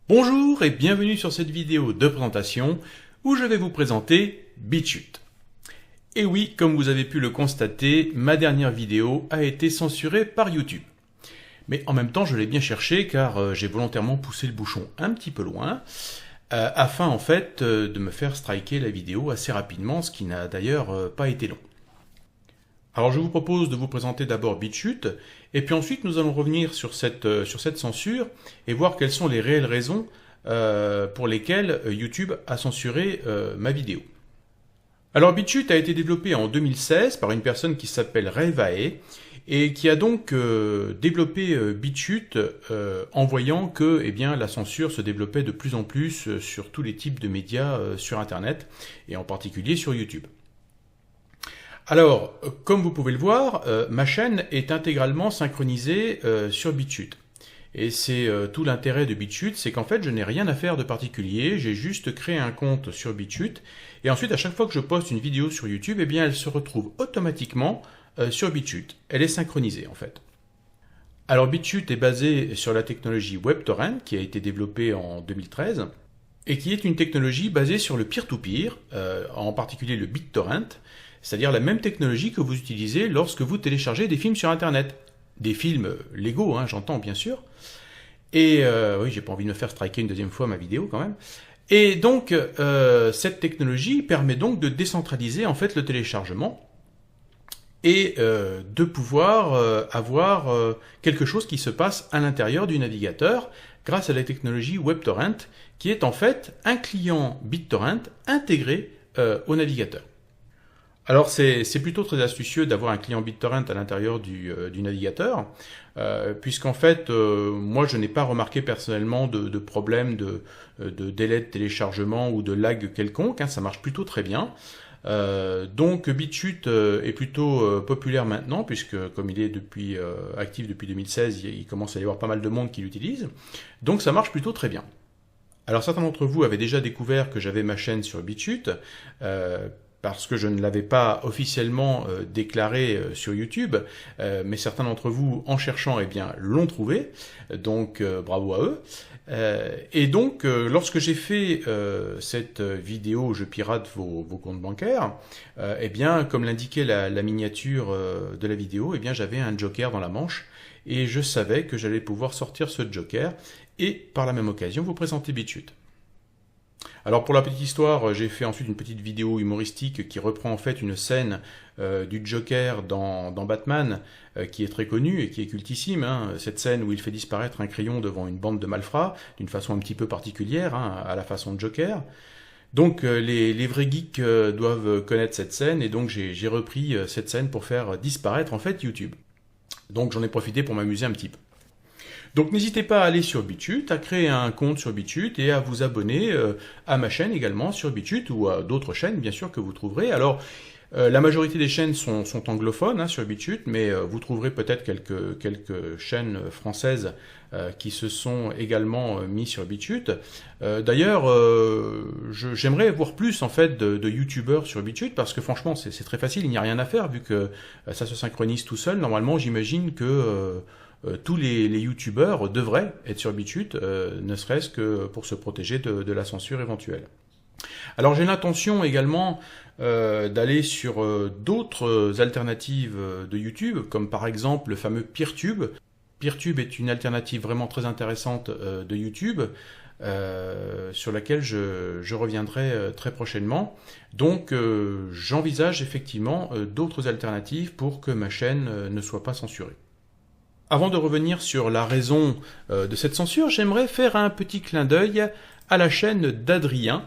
Bonjour et bienvenue sur cette vidéo de présentation où je vais vous présenter BitChute. Et oui, comme vous avez pu le constater, ma dernière vidéo a été censurée par YouTube. Mais en même temps, je l'ai bien cherché car j'ai volontairement poussé le bouchon un petit peu loin afin en fait de me faire striker la vidéo assez rapidement, ce qui n'a d'ailleurs pas été long. Alors je vous propose de vous présenter d'abord BitChute, et puis ensuite nous allons revenir sur cette censure et voir quelles sont les réelles raisons pour lesquelles YouTube a censuré ma vidéo. Alors BitChute a été développé en 2016 par une personne qui s'appelle Revae, et qui a donc développé BitChute en voyant que la censure se développait de plus en plus sur tous les types de médias sur Internet, et en particulier sur YouTube. Alors, comme vous pouvez le voir, ma chaîne est intégralement synchronisée sur BitChute. Et c'est tout l'intérêt de BitChute, c'est qu'en fait je n'ai rien à faire de particulier, j'ai juste créé un compte sur BitChute, et ensuite à chaque fois que je poste une vidéo sur YouTube, elle se retrouve automatiquement sur BitChute. Elle est synchronisée en fait. Alors BitChute est basée sur la technologie WebTorrent qui a été développée en 2013, et qui est une technologie basée sur le peer-to-peer, en particulier le BitTorrent, c'est-à-dire la même technologie que vous utilisez lorsque vous téléchargez des films sur Internet. Des films légaux, j'entends bien sûr. Et oui, j'ai pas envie de me faire striker une deuxième fois ma vidéo quand même. Et donc, cette technologie permet donc de décentraliser en fait le téléchargement et de pouvoir avoir quelque chose qui se passe à l'intérieur du navigateur grâce à la technologie WebTorrent, qui est en fait un client BitTorrent intégré au navigateur. Alors c'est plutôt très astucieux d'avoir un client BitTorrent à l'intérieur du navigateur, puisqu'en fait, moi je n'ai pas remarqué personnellement de problème de délai de téléchargement ou de lag quelconque, ça marche plutôt très bien. Donc BitChute est plutôt populaire maintenant, puisque comme il est actif depuis 2016, il commence à y avoir pas mal de monde qui l'utilise, donc ça marche plutôt très bien. Alors certains d'entre vous avaient déjà découvert que j'avais ma chaîne sur BitChute, parce que je ne l'avais pas officiellement déclaré sur YouTube, mais certains d'entre vous, en cherchant, l'ont trouvé, donc bravo à eux. Et donc, lorsque j'ai fait cette vidéo « Je pirate vos comptes bancaires », comme l'indiquait la miniature de la vidéo, j'avais un joker dans la manche, et je savais que j'allais pouvoir sortir ce joker, et par la même occasion vous présenter BitChute. Alors pour la petite histoire, j'ai fait ensuite une petite vidéo humoristique qui reprend en fait une scène du Joker dans Batman, qui est très connue et qui est cultissime, cette scène où il fait disparaître un crayon devant une bande de malfrats, d'une façon un petit peu particulière, à la façon de Joker. Donc les vrais geeks doivent connaître cette scène, et donc j'ai repris cette scène pour faire disparaître en fait YouTube. Donc j'en ai profité pour m'amuser un petit peu. Donc n'hésitez pas à aller sur BitChute, à créer un compte sur BitChute et à vous abonner à ma chaîne également sur BitChute, ou à d'autres chaînes bien sûr que vous trouverez. Alors la majorité des chaînes sont anglophones sur BitChute, mais vous trouverez peut-être quelques chaînes françaises qui se sont également mis sur BitChute. D'ailleurs, j'aimerais voir plus en fait de youtubeurs sur BitChute, parce que franchement c'est très facile, il n'y a rien à faire vu que ça se synchronise tout seul. Normalement j'imagine que tous les youtubeurs devraient être sur BitChute, ne serait-ce que pour se protéger de la censure éventuelle. Alors j'ai l'intention également d'aller sur d'autres alternatives de YouTube, comme par exemple le fameux PeerTube. PeerTube est une alternative vraiment très intéressante de YouTube, sur laquelle je reviendrai très prochainement. Donc j'envisage effectivement d'autres alternatives pour que ma chaîne ne soit pas censurée. Avant de revenir sur la raison de cette censure, j'aimerais faire un petit clin d'œil à la chaîne d'Adrien,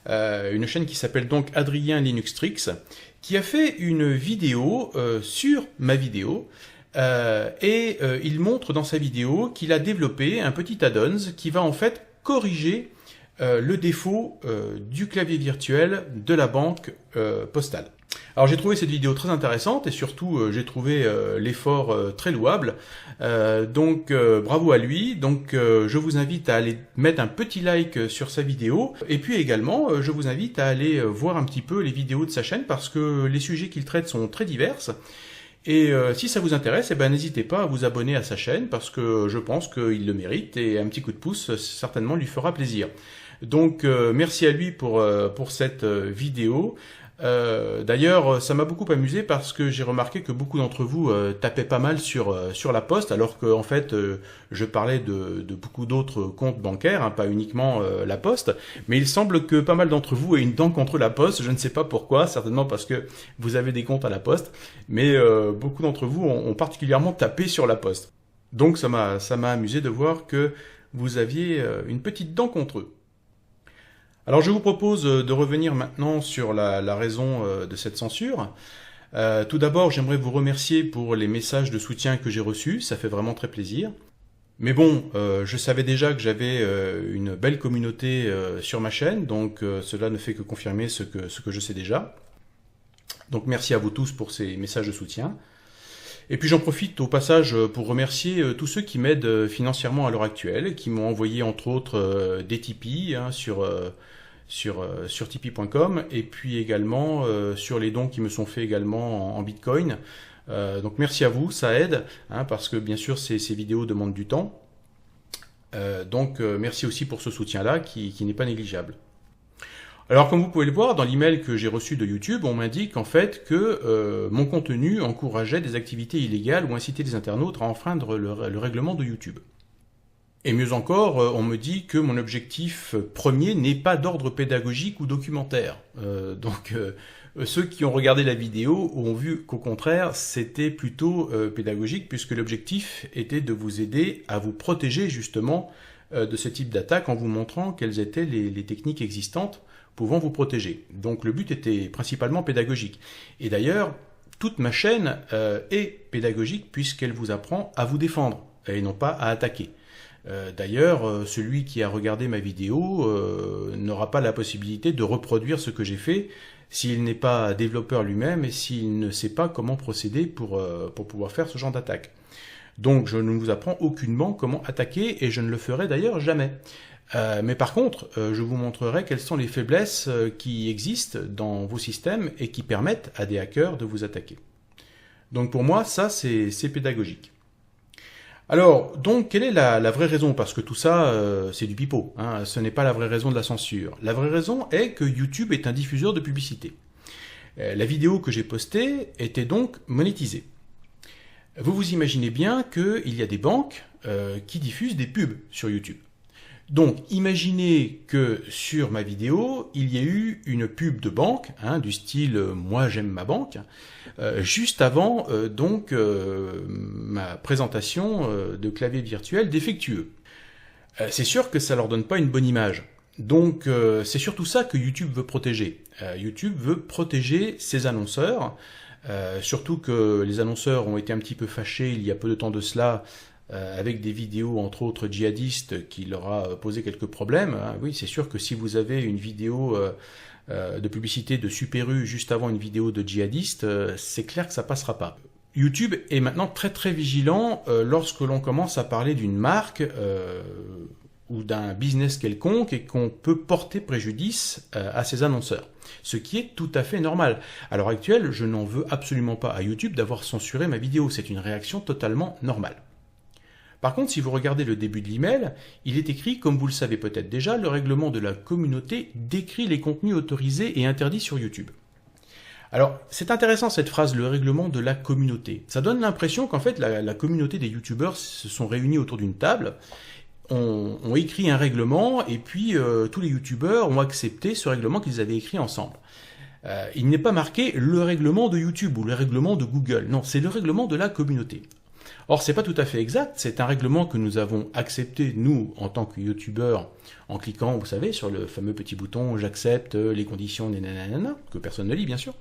une chaîne qui s'appelle donc Adrien Linux Tricks, qui a fait une vidéo sur ma vidéo, et il montre dans sa vidéo qu'il a développé un petit add-ons qui va en fait corriger le défaut du clavier virtuel de la banque postale. Alors j'ai trouvé cette vidéo très intéressante, et surtout j'ai trouvé l'effort très louable, donc bravo à lui. Donc je vous invite à aller mettre un petit like sur sa vidéo, et puis également je vous invite à aller voir un petit peu les vidéos de sa chaîne, parce que les sujets qu'il traite sont très divers, Et si ça vous intéresse, eh ben, n'hésitez pas à vous abonner à sa chaîne parce que je pense qu'il le mérite et un petit coup de pouce certainement lui fera plaisir. Donc merci à lui pour cette vidéo. D'ailleurs, ça m'a beaucoup amusé parce que j'ai remarqué que beaucoup d'entre vous tapaient pas mal sur la Poste, alors que en fait, je parlais de beaucoup d'autres comptes bancaires, hein, pas uniquement la Poste. Mais il semble que pas mal d'entre vous aient une dent contre la Poste. Je ne sais pas pourquoi, certainement parce que vous avez des comptes à la Poste, mais beaucoup d'entre vous ont particulièrement tapé sur la Poste. Donc ça m'a amusé de voir que vous aviez une petite dent contre eux. Alors je vous propose de revenir maintenant sur la raison de cette censure. Tout d'abord, j'aimerais vous remercier pour les messages de soutien que j'ai reçus, ça fait vraiment très plaisir. Mais bon, je savais déjà que j'avais une belle communauté sur ma chaîne, donc cela ne fait que confirmer ce que je sais déjà. Donc merci à vous tous pour ces messages de soutien. Et puis j'en profite au passage pour remercier tous ceux qui m'aident financièrement à l'heure actuelle, qui m'ont envoyé entre autres des Tipeee hein, sur tipeee.com et puis également sur les dons qui me sont faits également en Bitcoin. Donc merci à vous, ça aide, hein, parce que bien sûr ces vidéos demandent du temps. Donc merci aussi pour ce soutien-là qui n'est pas négligeable. Alors comme vous pouvez le voir, dans l'email que j'ai reçu de YouTube, on m'indique en fait que mon contenu encourageait des activités illégales ou incitait les internautes à enfreindre le règlement de YouTube. Et mieux encore, on me dit que mon objectif premier n'est pas d'ordre pédagogique ou documentaire. Donc ceux qui ont regardé la vidéo ont vu qu'au contraire, c'était plutôt pédagogique puisque l'objectif était de vous aider à vous protéger justement de ce type d'attaque en vous montrant quelles étaient les techniques existantes pouvant vous protéger. Donc le but était principalement pédagogique. Et d'ailleurs, toute ma chaîne est pédagogique puisqu'elle vous apprend à vous défendre et non pas à attaquer. D'ailleurs, celui qui a regardé ma vidéo n'aura pas la possibilité de reproduire ce que j'ai fait s'il n'est pas développeur lui-même et s'il ne sait pas comment procéder pour pouvoir faire ce genre d'attaque. Donc je ne vous apprends aucunement comment attaquer et je ne le ferai d'ailleurs jamais. Mais par contre, je vous montrerai quelles sont les faiblesses qui existent dans vos systèmes et qui permettent à des hackers de vous attaquer. Donc pour moi, ça c'est pédagogique. Alors, donc, quelle est la vraie raison? Parce que tout ça, c'est du pipeau, hein, ce n'est pas la vraie raison de la censure. La vraie raison est que YouTube est un diffuseur de publicité. La vidéo que j'ai postée était donc monétisée. Vous vous imaginez bien qu'il y a des banques qui diffusent des pubs sur YouTube. Donc, imaginez que sur ma vidéo, il y a eu une pub de banque, hein, du style « Moi j'aime ma banque », juste avant ma présentation de clavier virtuel défectueux. C'est sûr que ça leur donne pas une bonne image. Donc, c'est surtout ça que YouTube veut protéger. YouTube veut protéger ses annonceurs, surtout que les annonceurs ont été un petit peu fâchés il y a peu de temps de cela, avec des vidéos entre autres djihadistes qui leur a posé quelques problèmes. Oui, c'est sûr que si vous avez une vidéo de publicité de Super U juste avant une vidéo de djihadiste, c'est clair que ça passera pas. YouTube est maintenant très très vigilant lorsque l'on commence à parler d'une marque ou d'un business quelconque et qu'on peut porter préjudice à ses annonceurs. Ce qui est tout à fait normal. À l'heure actuelle, je n'en veux absolument pas à YouTube d'avoir censuré ma vidéo. C'est une réaction totalement normale. Par contre, si vous regardez le début de l'email, il est écrit, comme vous le savez peut-être déjà, le règlement de la communauté décrit les contenus autorisés et interdits sur YouTube. Alors, c'est intéressant cette phrase, le règlement de la communauté. Ça donne l'impression qu'en fait, la communauté des YouTubeurs se sont réunis autour d'une table, ont écrit un règlement, et puis tous les YouTubeurs ont accepté ce règlement qu'ils avaient écrit ensemble. Il n'est pas marqué le règlement de YouTube ou le règlement de Google. Non, c'est le règlement de la communauté. Or, c'est pas tout à fait exact, c'est un règlement que nous avons accepté, nous, en tant que youtubeurs, en cliquant, vous savez, sur le fameux petit bouton « J'accepte les conditions, nanana », que personne ne lit, bien sûr.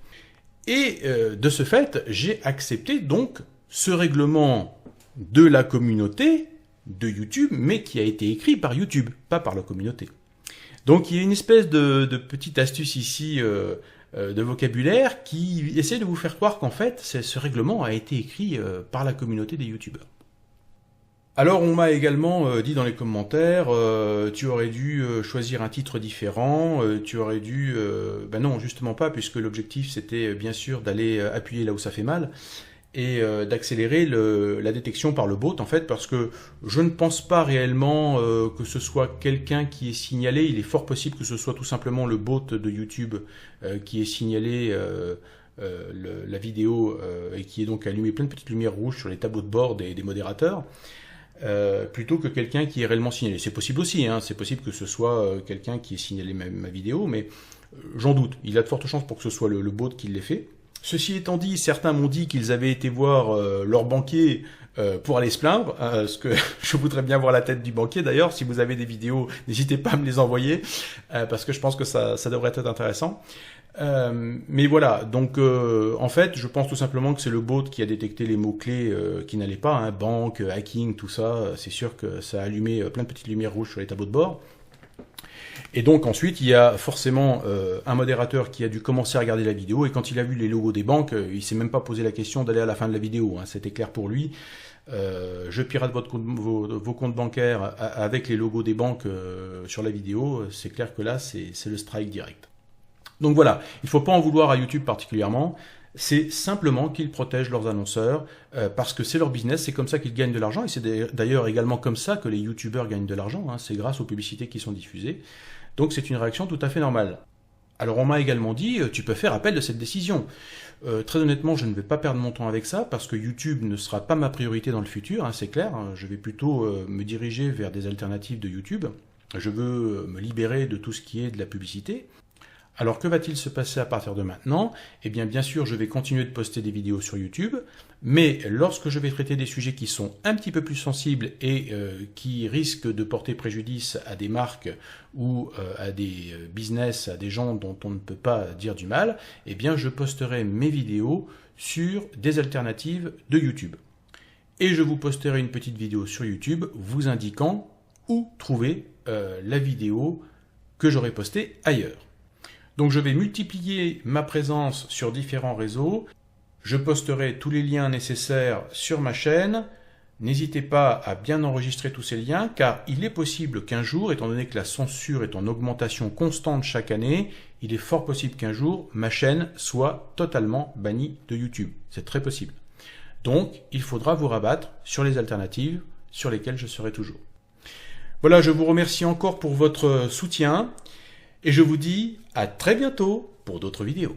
Et de ce fait, j'ai accepté donc ce règlement de la communauté de YouTube, mais qui a été écrit par YouTube, pas par la communauté. Donc, il y a une espèce de petite astuce ici de vocabulaire qui essaie de vous faire croire qu'en fait, ce règlement a été écrit par la communauté des youtubeurs. Alors on m'a également dit dans les commentaires, tu aurais dû choisir un titre différent, tu aurais dû... Ben non, justement pas, puisque l'objectif c'était bien sûr d'aller appuyer là où ça fait mal, et d'accélérer la détection par le bot, en fait, parce que je ne pense pas réellement que ce soit quelqu'un qui est signalé. Il est fort possible que ce soit tout simplement le bot de YouTube qui ait signalé la vidéo et qui ait donc allumé plein de petites lumières rouges sur les tableaux de bord des modérateurs, plutôt que quelqu'un qui est réellement signalé. C'est possible aussi, hein, c'est possible que ce soit quelqu'un qui ait signalé ma vidéo, mais j'en doute. Il a de fortes chances pour que ce soit le bot qui l'ait fait. Ceci étant dit, certains m'ont dit qu'ils avaient été voir leur banquier pour aller se plaindre, parce que je voudrais bien voir la tête du banquier d'ailleurs. Si vous avez des vidéos, n'hésitez pas à me les envoyer, parce que je pense que ça devrait être intéressant. Mais voilà, donc en fait, je pense tout simplement que c'est le bot qui a détecté les mots-clés qui n'allaient pas, hein, banque, hacking, tout ça. C'est sûr que ça a allumé plein de petites lumières rouges sur les tableaux de bord. Et donc ensuite, il y a forcément un modérateur qui a dû commencer à regarder la vidéo, et quand il a vu les logos des banques, il s'est même pas posé la question d'aller à la fin de la vidéo, hein, c'était clair pour lui. Je pirate vos comptes bancaires avec les logos des banques sur la vidéo, c'est clair que là, c'est le strike direct. Donc voilà, il ne faut pas en vouloir à YouTube particulièrement, c'est simplement qu'ils protègent leurs annonceurs, parce que c'est leur business, c'est comme ça qu'ils gagnent de l'argent, et c'est d'ailleurs également comme ça que les YouTubeurs gagnent de l'argent, hein, c'est grâce aux publicités qui sont diffusées. Donc c'est une réaction tout à fait normale. Alors on m'a également dit, tu peux faire appel de cette décision. Très honnêtement, je ne vais pas perdre mon temps avec ça, parce que YouTube ne sera pas ma priorité dans le futur, hein, c'est clair, hein, je vais plutôt me diriger vers des alternatives de YouTube. Je veux me libérer de tout ce qui est de la publicité. Alors que va-t-il se passer à partir de maintenant? Eh bien sûr, je vais continuer de poster des vidéos sur YouTube, mais lorsque je vais traiter des sujets qui sont un petit peu plus sensibles et qui risquent de porter préjudice à des marques ou à des business, à des gens dont on ne peut pas dire du mal, eh bien je posterai mes vidéos sur des alternatives de YouTube. Et je vous posterai une petite vidéo sur YouTube vous indiquant où trouver la vidéo que j'aurai postée ailleurs. Donc je vais multiplier ma présence sur différents réseaux, je posterai tous les liens nécessaires sur ma chaîne. N'hésitez pas à bien enregistrer tous ces liens, car il est possible qu'un jour, étant donné que la censure est en augmentation constante chaque année, il est fort possible qu'un jour, ma chaîne soit totalement bannie de YouTube. C'est très possible. Donc, il faudra vous rabattre sur les alternatives sur lesquelles je serai toujours. Voilà, je vous remercie encore pour votre soutien. Et je vous dis à très bientôt pour d'autres vidéos.